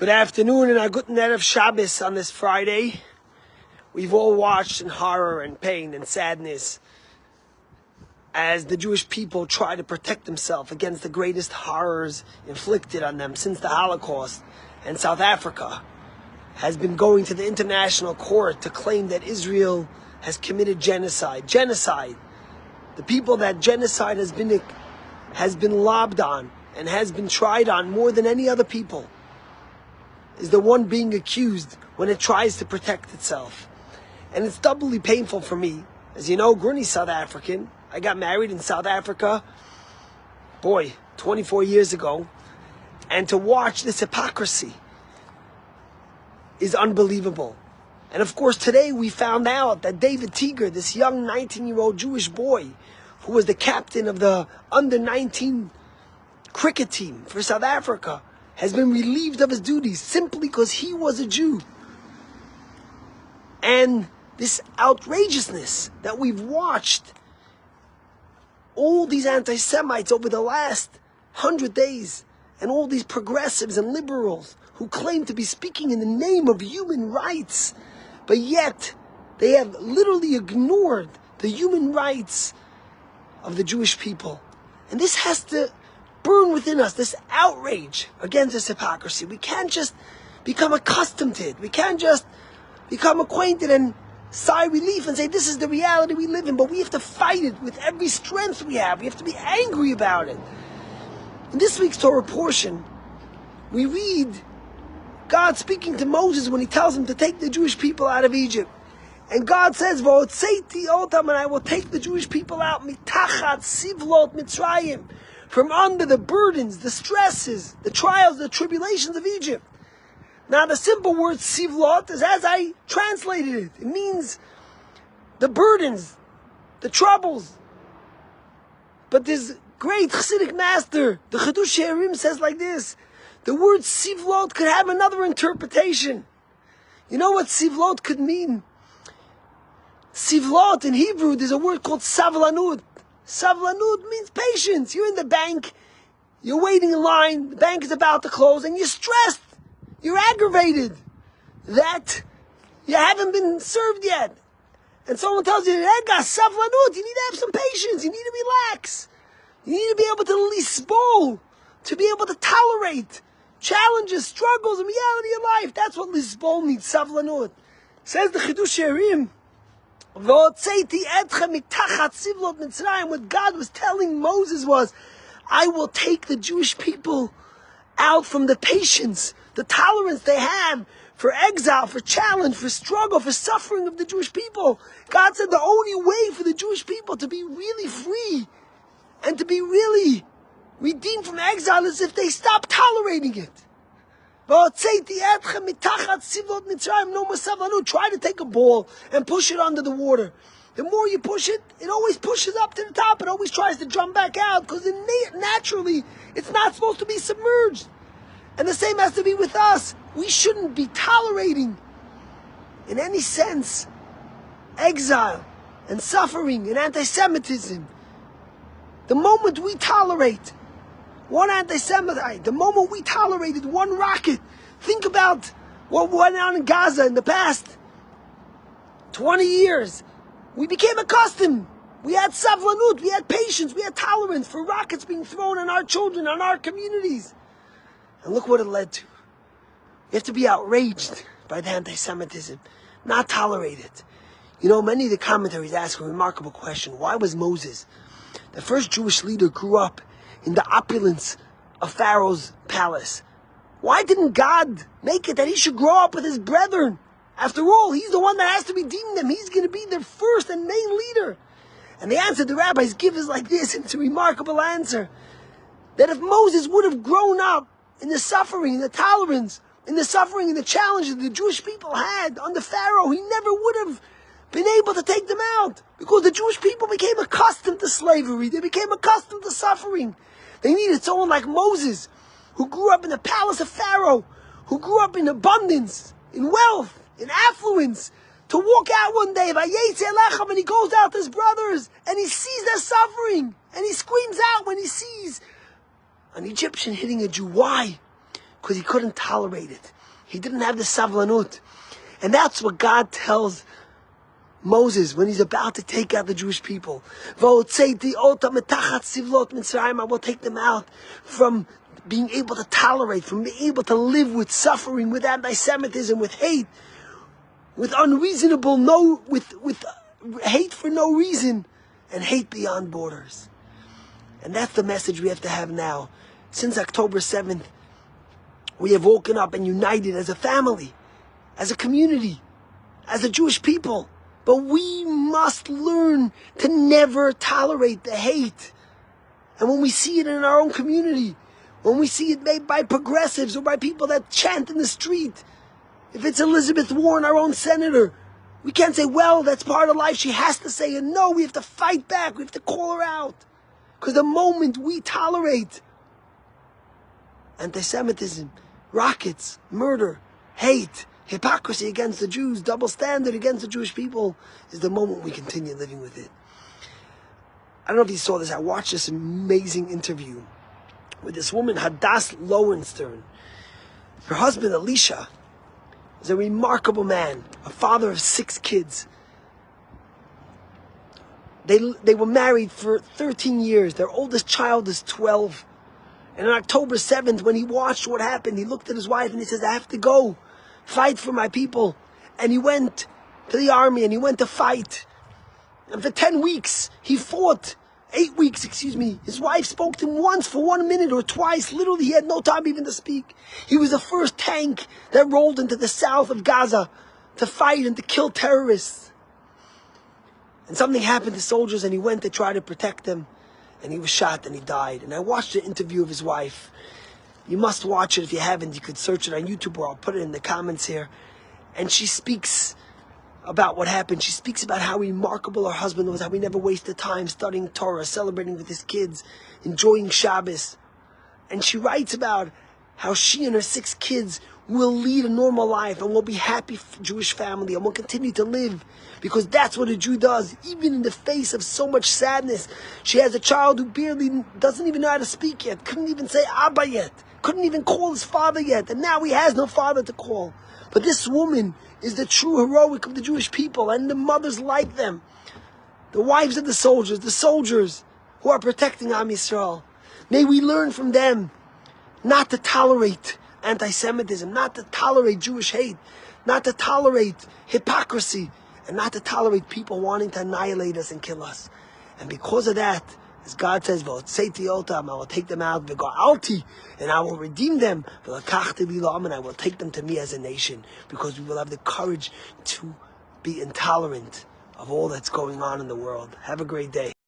Good afternoon and a good night of Shabbos on this Friday. We've all watched in horror and pain and sadness as the Jewish people try to protect themselves against the greatest horrors inflicted on them since the Holocaust. And South Africa has been going to the international court to claim that Israel has committed genocide. Genocide. The people that genocide has been lobbed on and has been tried on more than any other people is the one being accused when it tries to protect itself. And it's doubly painful for me. As you know, Gurney's South African. I got married in South Africa, 24 years ago. And to watch this hypocrisy is unbelievable. And of course, today we found out that David Tiger, this young 19-year-old Jewish boy, who was the captain of the under-19 cricket team for South Africa, has been relieved of his duties simply because he was a Jew. And this outrageousness that we've watched, all these anti-Semites over the last 100 days, and all these progressives and liberals who claim to be speaking in the name of human rights, but yet they have literally ignored the human rights of the Jewish people. And this has to burn within us, this outrage against this hypocrisy. We can't just become accustomed to it. We can't just become acquainted and sigh relief and say this is the reality we live in, but we have to fight it with every strength we have. We have to be angry about it. In this week's Torah portion, we read God speaking to Moses when he tells him to take the Jewish people out of Egypt. And God says, "V'otzeiti otam," and I will take the Jewish people out, mitachat sivlot Mitzrayim, from under the burdens, the stresses, the trials, the tribulations of Egypt. Now the simple word sivlot is as I translated it. It means the burdens, the troubles. But this great Chassidic master, the Chidush She'arim, says like this: the word sivlot could have another interpretation. You know what sivlot could mean? Sivlot in Hebrew, there's a word called savlanut. Savlanut means patience. You're in the bank, you're waiting in line, the bank is about to close, and you're stressed, you're aggravated that you haven't been served yet. And someone tells you, Ega, savlanut, you need to have some patience, you need to relax. You need to be able to lisbol, to be able to tolerate challenges, struggles, and reality of life. That's what lisbol means, savlanut. Says the Chidush She'arim, what God was telling Moses was, I will take the Jewish people out from the patience, the tolerance they have for exile, for challenge, for struggle, for suffering of the Jewish people. God said the only way for the Jewish people to be really free and to be really redeemed from exile is if they stop tolerating it. Try to take a ball and push it under the water. The more you push it, it always pushes up to the top. It always tries to jump back out because naturally it's not supposed to be submerged. And the same has to be with us. We shouldn't be tolerating, in any sense, exile and suffering and anti-Semitism. The moment we tolerate one anti-Semite, the moment we tolerated one rocket, think about what went on in Gaza in the past 20 years. We became accustomed. We had savlanut, we had patience, we had tolerance for rockets being thrown on our children, on our communities. And look what it led to. We have to be outraged by the anti-Semitism, not tolerate it. You know, many of the commentaries ask a remarkable question. Why was Moses, the first Jewish leader, grew up in the opulence of Pharaoh's palace? Why didn't God make it that he should grow up with his brethren? After all, he's the one that has to redeem them. He's going to be their first and main leader. And the answer the rabbis give is like this, and it's a remarkable answer. That if Moses would have grown up in the suffering, in the tolerance, in the suffering and the challenges the Jewish people had under Pharaoh, he never would have been able to take them out. Because the Jewish people became accustomed to slavery. They became accustomed to suffering. They needed someone like Moses, who grew up in the palace of Pharaoh, who grew up in abundance, in wealth, in affluence, to walk out one day, and he goes out to his brothers, and he sees their suffering, and he screams out when he sees an Egyptian hitting a Jew. Why? because he couldn't tolerate it. He didn't have the savlanut. And that's what God tells Moses when he's about to take out the Jewish people. I will take them out from being able to tolerate, from being able to live with suffering, with antisemitism, with hate, with unreasonable, with hate for no reason, and hate beyond borders. And that's the message we have to have now. Since October 7th, we have woken up and united as a family, as a community, as a Jewish people. But we must learn to never tolerate the hate. And when we see it in our own community, when we see it made by progressives or by people that chant in the street, if it's Elizabeth Warren, our own senator, we can't say, well, that's part of life. She has to say it. No, we have to fight back. We have to call her out. Because the moment we tolerate antisemitism, rockets, murder, hate, hypocrisy against the Jews, double standard against the Jewish people, is the moment we continue living with it. I don't know if you saw this. I watched this amazing interview with this woman, Hadass Lowenstern. Her husband, Elisha, is a remarkable man, a father of 6 kids. They were married for 13 years. Their oldest child is 12. And on October 7th, when he watched what happened, he looked at his wife and he says, I have to go fight for my people. And he went to the army and he went to fight. And for 10 weeks, he fought. 8 weeks, His wife spoke to him once for 1 minute or twice. Literally, he had no time even to speak. He was the first tank that rolled into the south of Gaza to fight and to kill terrorists. And something happened to soldiers and he went to try to protect them. And he was shot and he died. And I watched the interview of his wife. You must watch it if you haven't. You could search it on YouTube or I'll put it in the comments here. And she speaks about what happened. She speaks about how remarkable her husband was, how he never wasted time studying Torah, celebrating with his kids, enjoying Shabbos. And she writes about how she and her 6 kids will lead a normal life and will be happy Jewish family and will continue to live because that's what a Jew does, even in the face of so much sadness. She has a child who barely doesn't even know how to speak yet, couldn't even say Abba yet, couldn't even call his father yet, and now he has no father to call. But this woman is the true heroic of the Jewish people, and the mothers like them, the wives of the soldiers who are protecting Am Yisrael. May we learn from them not to tolerate anti-Semitism, not to tolerate Jewish hate, not to tolerate hypocrisy, and not to tolerate people wanting to annihilate us and kill us. And because of that, as God says, I will take them out, and I will redeem them, and I will take them to me as a nation, because we will have the courage to be intolerant of all that's going on in the world. Have a great day.